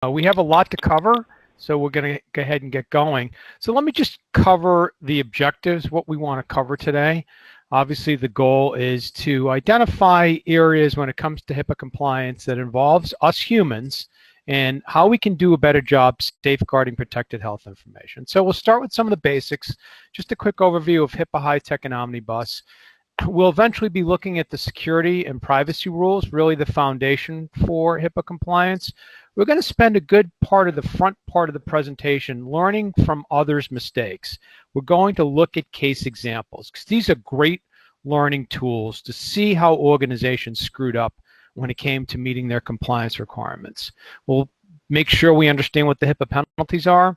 We have a lot to cover, so we're going to go ahead and get going. So let me just cover the objectives, what we want to cover today. Obviously, the goal is to identify areas when it comes to HIPAA compliance that involves us humans and how we can do a better job safeguarding protected health information. So we'll start with some of the basics, just a quick overview of HIPAA high-tech and omnibus. We'll eventually be looking at the security and privacy rules, really the foundation for HIPAA compliance. We're going to spend a good part of the front part of the presentation learning from others' mistakes. We're going to look at case examples because these are great learning tools to see how organizations screwed up when it came to meeting their compliance requirements. We'll make sure we understand what the HIPAA penalties are.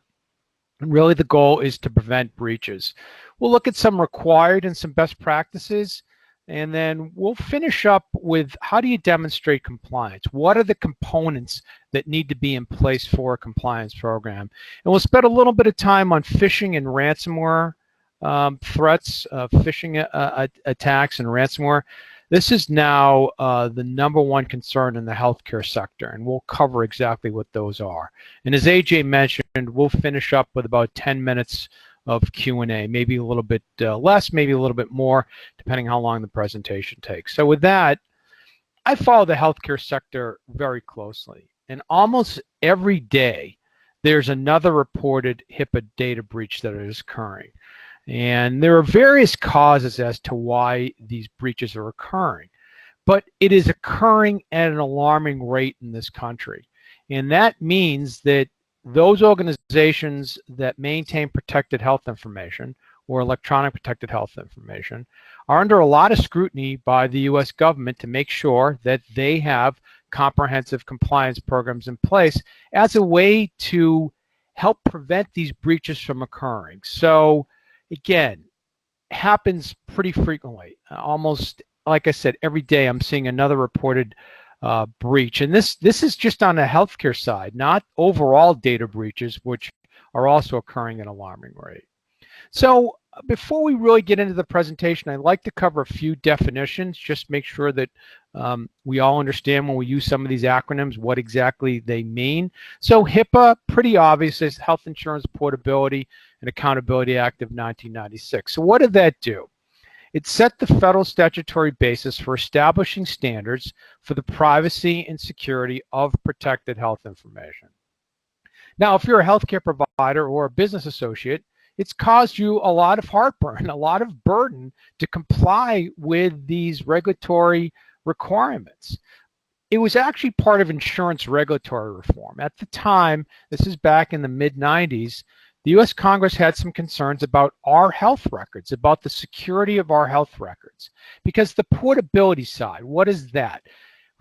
And really the goal is to prevent breaches. We'll look at some required and some best practices, and then we'll finish up with how do you demonstrate compliance? What are the components that need to be in place for a compliance program? And we'll spend a little bit of time on phishing and ransomware threats, phishing attacks and ransomware. This is now the #1 concern in the healthcare sector, and we'll cover exactly what those are. And as AJ mentioned, we'll finish up with about 10 minutes of Q&A, maybe a little bit less, maybe a little bit more, depending how long the presentation takes. So with that, I follow the healthcare sector very closely, and almost every day there's another reported HIPAA data breach that is occurring. And there are various causes as to why these breaches are occurring, but it is occurring at an alarming rate in this country. And that means that those organizations that maintain protected health information or electronic protected health information are under a lot of scrutiny by the US government to make sure that they have comprehensive compliance programs in place as a way to help prevent these breaches from occurring. So again, happens pretty frequently. Almost, like I said, every day I'm seeing another reported breach. And this is just on the healthcare side, not overall data breaches, which are also occurring at an alarming rate. So before we really get into the presentation, I'd like to cover a few definitions, just make sure that we all understand when we use some of these acronyms what exactly they mean. So HIPAA, pretty obvious, is Health Insurance Portability and Accountability Act of 1996. So what did that do? It set the federal statutory basis for establishing standards for the privacy and security of protected health information. Now, if you're a healthcare provider or a business associate, it's caused you a lot of heartburn, a lot of burden to comply with these regulatory requirements. It was actually part of insurance regulatory reform. At the time, this is back in the mid-90s, the US Congress had some concerns about our health records, about the security of our health records, because the portability side, what is that?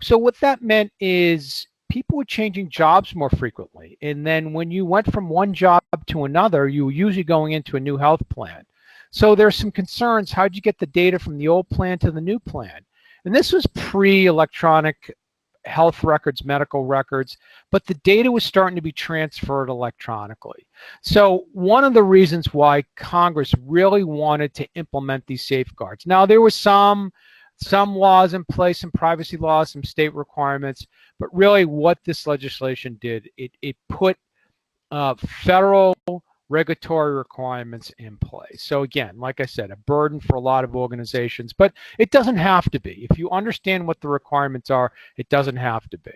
So what that meant is people were changing jobs more frequently. And then when you went from one job to another, you were usually going into a new health plan. So there's some concerns. How'd you get the data from the old plan to the new plan? And this was pre-electronic health records, medical records, but the data was starting to be transferred electronically. So one of the reasons why Congress really wanted to implement these safeguards. Now, there were some laws in place, some privacy laws, some state requirements, but really what this legislation did, it put federal regulatory requirements in place. So again, like I said, a burden for a lot of organizations, but it doesn't have to be. If you understand what the requirements are, it doesn't have to be.